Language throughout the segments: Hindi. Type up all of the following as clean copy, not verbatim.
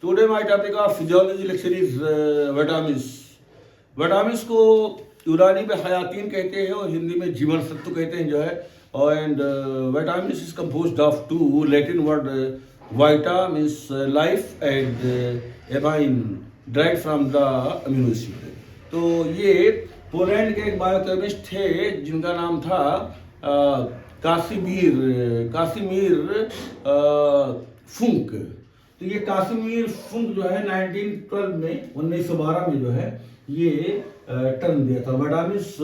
Today my topic of physiology lecture is vitamins. Vitamins को यूनानी में हयातीन कहते हैं और हिंदी में जीवन सत्व कहते हैं जो है. And vitamins is composed of two Latin word vita means life and amine derived from the amino acid. तो ये पोलैंड के एक बायोकेमिस्ट थे जिनका नाम था कासिमीर फुंक. तो ये कासिमीर फुंक जो है 1912 में जो है ये टर्म दिया था. Vitamins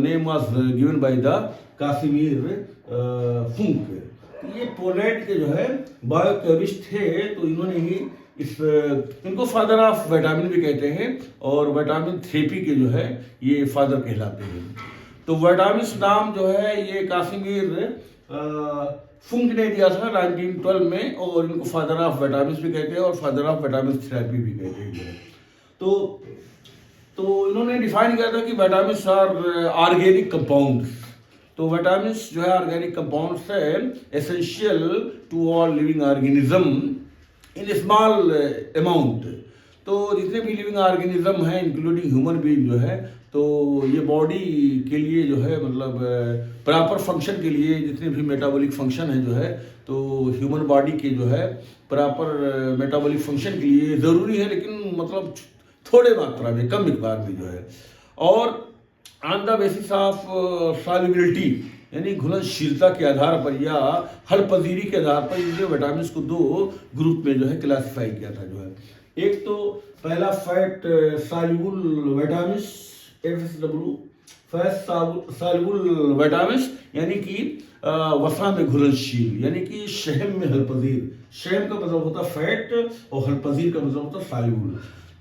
name was given by the Casimir Funk. ये पोलैंड के जो है बायोकेमिस्ट थे. तो इन्होंने ही इनको फादर ऑफ विटामिन भी कहते हैं और विटामिन थेरेपी के जो है ये फादर कहलाते हैं. तो विटामिन्स नाम जो है ये कासिमीर फुंक ने दिया था 1912 में और इनको फादर ऑफ विटामिन्स भी कहते हैं और फादर ऑफ विटामिन थेरेपी भी कहते हैं. तो इन्होंने डिफाइन किया था कि विटामिन्स आर ऑर्गेनिक कंपाउंड्स. तो विटामिन्स जो है ऑर्गेनिक कंपाउंड्स है essential to all living organism in small amount. तो जितने भी लिविंग ऑर्गेनिज्म हैं इंक्लूडिंग ह्यूमन बीइंग जो है तो ये बॉडी के लिए जो है मतलब प्रॉपर फंक्शन के लिए जितने भी मेटाबॉलिक फंक्शन है जो है तो ह्यूमन बॉडी के जो है प्रॉपर मेटाबॉलिक फंक्शन के लिए ज़रूरी है, लेकिन मतलब थोड़े मात्रा में, कम मिकदार में जो है. और on the basis of solubility यानी घुलनशीलता के आधार पर या हल पजीरी के आधार पर ये विटामिन को दो ग्रुप में जो है क्लासिफाई किया था जो है. एक तो पहला fat soluble vitamin FSW, fat soluble vitamin यानी कि वसा में घुलनशील यानी कि शहम में हलपजीर. शहम का मतलब होता है फैट और हलपजीर का मतलब होता है सॉल्युबल.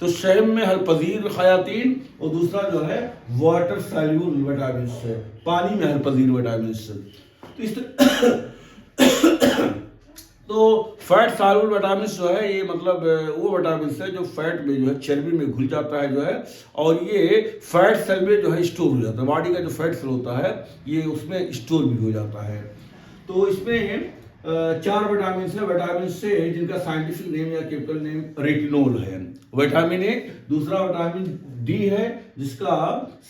तो शहम में हलपजीर खयातीन और दूसरा जो है वाटर सॉल्युबल विटामिन है, पानी में हलपजीर विटामिन. तो इस तो फैट सॉल्युबल विटामिन जो है ये मतलब वो विटामिन है जो फैट में जो है चर्बी में घुल जाता है जो है और ये फैट सेल में जो है स्टोर हो जाता है. बॉडी का जो फैट सेल होता है ये उसमें स्टोर भी हो जाता है. तो इसमें 4 विटामिन है. विटामिन से जिनका साइंटिफिक नेम या केमिकल नेम रेटिनोल है. विटामिन ए. दूसरा विटामिन डी है जिसका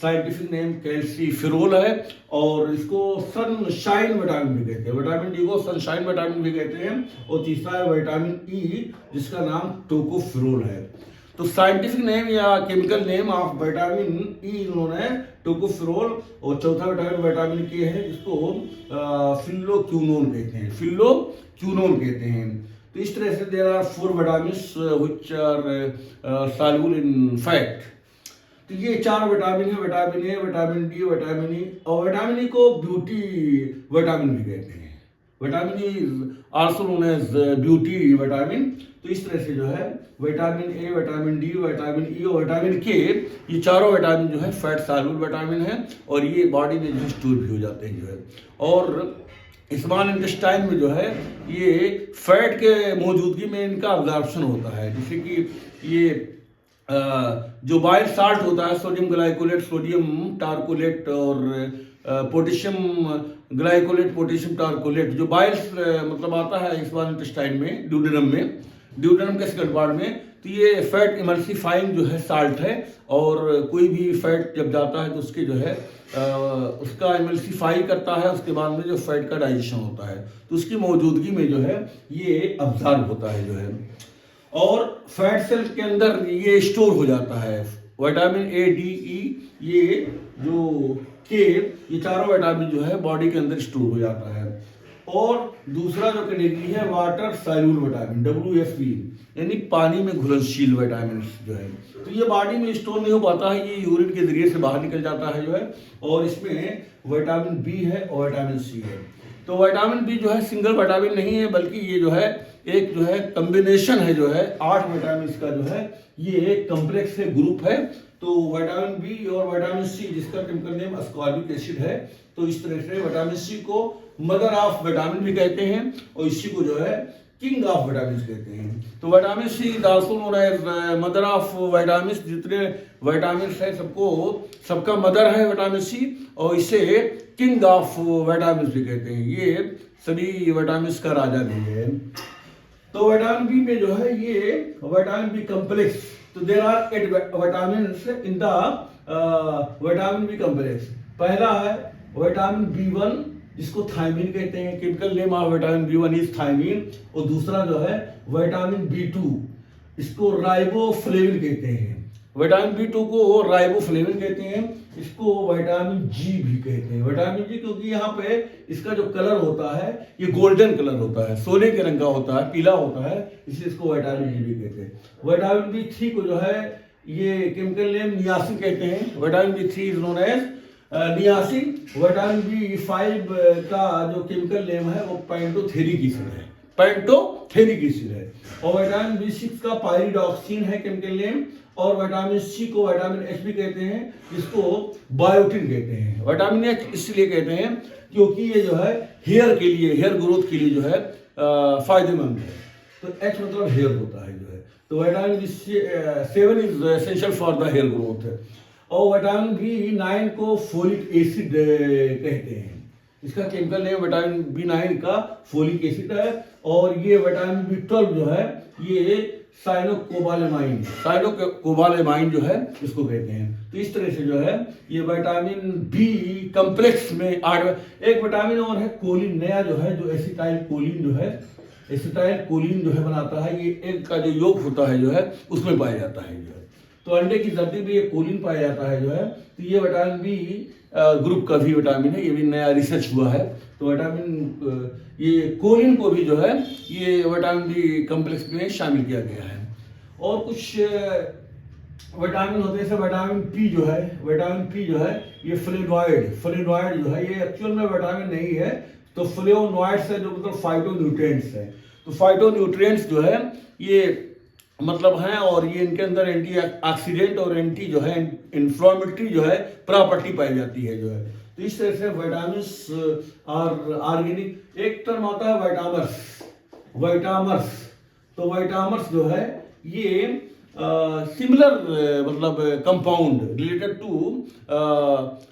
साइंटिफिक नेम कैल्सीफेरोल है और इसको सनशाइन विटामिन भी कहते हैं. विटामिन डी को सनशाइन विटामिन भी कहते हैं. और तीसरा है विटामिन ई जिसका नाम टोकोफेरोल है. तो साइंटिफिक नेम या chemical name of vitamin E इन्होंने टोकोफेरोल और चौथा विटामिन के है जिसको फिल्लोक्यूनोन कहते हैं. फिल्लोक्यूनोन कहते हैं. तो इस तरह से there are 4 vitamins which are soluble in fat. तो ये 4 विटामिन है, vitamin A, vitamin D, vitamin E. और विटामिन ई को ब्यूटी विटामिन भी कहते हैं. Vitamin E is also known as beauty vitamin. तो इस तरह से जो है vitamin A, vitamin D, vitamin E और विटामिन के ये चारों विटामिन जो है फैट सॉल्युबल विटामिन है और ये बॉडी में जो है स्टोर भी हो जाते हैं जो है. और स्मॉल इंटेस्टाइन में जो है ये फैट के मौजूदगी में इनका अब्जॉर्प्शन होता है. जैसे कि ये जो बाइल साल्ट होता है सोडियम ग्लाइकोलेट, सोडियम टार्कोलेट और पोटेशियम ग्लाइकोलेट, पोटेशियम टार्कोलेट जो बाइल मतलब आता है स्मॉल इंटेस्टाइन में ड्यूडेनम के सेकंड पार्ट में. तो ये फैट इमल्सिफाइंग जो है साल्ट है और कोई भी फैट जब जाता है तो उसके जो है उसका इमल्सिफाई करता है. उसके बाद में जो फैट का डाइजेशन होता है तो उसकी मौजूदगी में जो है ये अब्जॉर्ब होता है जो है और फैट सेल के अंदर ये स्टोर हो जाता है. विटामिन ए, डी, ई ये जो के ये चारों विटामिन जो है बॉडी के अंदर स्टोर हो जाता है. और दूसरा जो कैटेगरी है वाटर सॉल्युबल विटामिन WFV यानी पानी में घुलनशील विटामिन जो है. तो ये बॉडी में स्टोर नहीं हो पाता है, ये यूरिन के जरिए से बाहर निकल जाता है जो है. और इसमें विटामिन बी है और विटामिन सी है. तो विटामिन बी जो है सिंगल विटामिन नहीं है बल्कि ये जो है एक जो है कम्बिनेशन है जो है 8 विटामिन का जो है ये एक कम्प्लेक्स है, ग्रुप है. तो विटामिन बी और विटामिन सी जिसका केमिकल नेम अस्कॉर्बिक एसिड है. तो इस तरह से विटामिन सी को मदर ऑफ विटामिन भी कहते हैं और इसी को जो है किंग ऑफ विटामिन कहते हैं. तो vitamin C is also known as mother of vitamin. जितने विटामिन है सबका मदर है विटामिन सी और इसे किंग ऑफ विटामिन भी कहते हैं. ये सभी विटामिन का राजा भी है. तो विटामिन बी में जो है ये विटामिन बी कॉम्प्लेक्स, तो there are 8 vitamins in the vitamin B complex. पहला है विटामिन B1 जिसको थायमीन कहते हैं, chemical name of vitamin B1 is thiamine. और दूसरा जो है विटामिन B2, इसको राइबोफ्लेविन कहते हैं। विटामिन B2 को राइबोफ्लेविन कहते हैं, इसको विटामिन जी भी कहते हैं। विटामिन जी क्योंकि यहाँ पे इसका जो कलर होता है ये गोल्डन कलर होता है, सोने के रंग का होता है, पीला होता है, इसलिए इसको विटामिन जी भी कहते हैं। विटामिन B3 को जो है ये केमिकल नेम नियासिन कहते हैं। Vitamin B3 is known as niacin. Vitamin B5 का जो केमिकल नेम है वो पेंटोथेरिक एसिड है, पेंटोथेरिक एसिड है। और विटामिन B6 का पायरिडॉक्सिन है केमिकल नेम। और विटामिन सी को विटामिन एच भी कहते हैं, जिसको बायोटिन कहते हैं। विटामिन एच इसलिए कहते हैं क्योंकि ये जो है हेयर के लिए, हेयर ग्रोथ के लिए जो है फायदेमंद है। तो एच मतलब हेयर होता है जो है। तो vitamin B7 is essential for the hair growth. और विटामिन B9 को फोलिक एसिड कहते हैं। इसका केमिकल नेम विटामिन B9 का फोलिक एसिड है। और ये विटामिन B12 जो है ये साइनोकोबालेमाइन जो है इसको कहते हैं। तो इस तरह से जो है ये विटामिन बी कॉम्प्लेक्स में 8। एक विटामिन और है कोलिन, नया जो है, जो एसिटाइल कोलिन जो है, एसिटाइल कोलिन जो है बनाता है, ये एग का जो योग होता है जो है उसमें पाया जाता है जो है। तो अंडे की जर्दी में ये कोलिन पाया जाता है जो है। तो ये विटामिन बी ग्रुप का भी विटामिन है, ये भी नया रिसर्च हुआ है। तो विटामिन ये कोलिन को भी जो है ये विटामिन बी कॉम्प्लेक्स में शामिल किया गया है। और कुछ विटामिन होते हैं, जैसे विटामिन पी जो है, विटामिन पी जो है ये फ्लेवोनॉइड जो है, ये एक्चुअल में विटामिन नहीं है। तो फ्लेवोनॉइड्स है जो मतलब फाइटोन्यूट्रिएंट्स है। तो फाइटोन्यूट्रिएंट्स जो है ये मतलब हैं, और ये इनके अंदर एंटी ऑक्सीडेंट और एंटी जो है इन्फ्लेमेटरी जो है प्रॉपर्टी पाई जाती है जो है। तो इस तरह से विटामिन्स और ऑर्गेनिक। एक टर्म आता है विटामर्स। तो विटामर्स जो है ये सिमिलर मतलब कंपाउंड रिलेटेड टू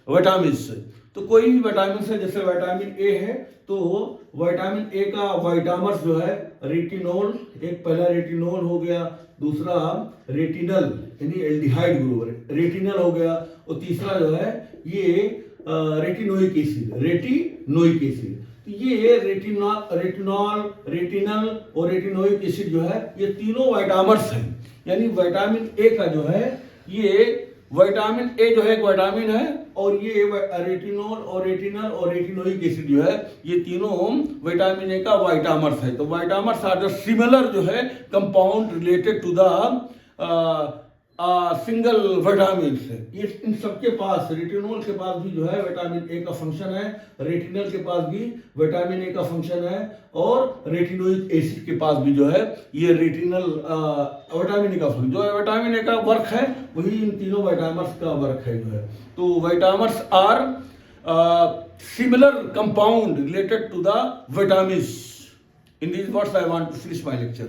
विटामिन्स। तो कोई भी विटामिन है, जैसे विटामिन ए है, तो विटामिन ए का विटामर्स जो है रेटिनोल, एक पहला रेटिनोल हो गया, दूसरा रेटिनल यानी एल्डिहाइड ग्रुप रेटिनल हो गया, और तीसरा जो है ये रेटिनोइक एसिड। तो ये रेटिनॉल, रेटिनल और रेटिनोइक एसिड जो है ये तीनों विटामर्स हैं। यानी विटामिन ए का जो है ये विटामिन ए जो है एक विटामिन है, और ये रेटिनोल और रेटिनल और रेटिनोइक एसिड जो है ये तीनों विटामिन ए का विटामर्स है। तो विटामर्स आर द सिमिलर जो है compound related to the single vitamin है। ये इन सबके पास, रेटिनोल के पास भी जो है विटामिन ए का फंक्शन है, रेटिनल के पास भी विटामिन ए का फंक्शन है, और रेटिनोइक एसिड के पास भी जो है ये रेटिनल विटामिन ए का फंक्शन, जो विटामिन ए का वर्क है वही इन तीनों विटामर्स का वर्क है जो है। तो vitamers are similar compound related to the vitamins. In this words I want to finish my lecture.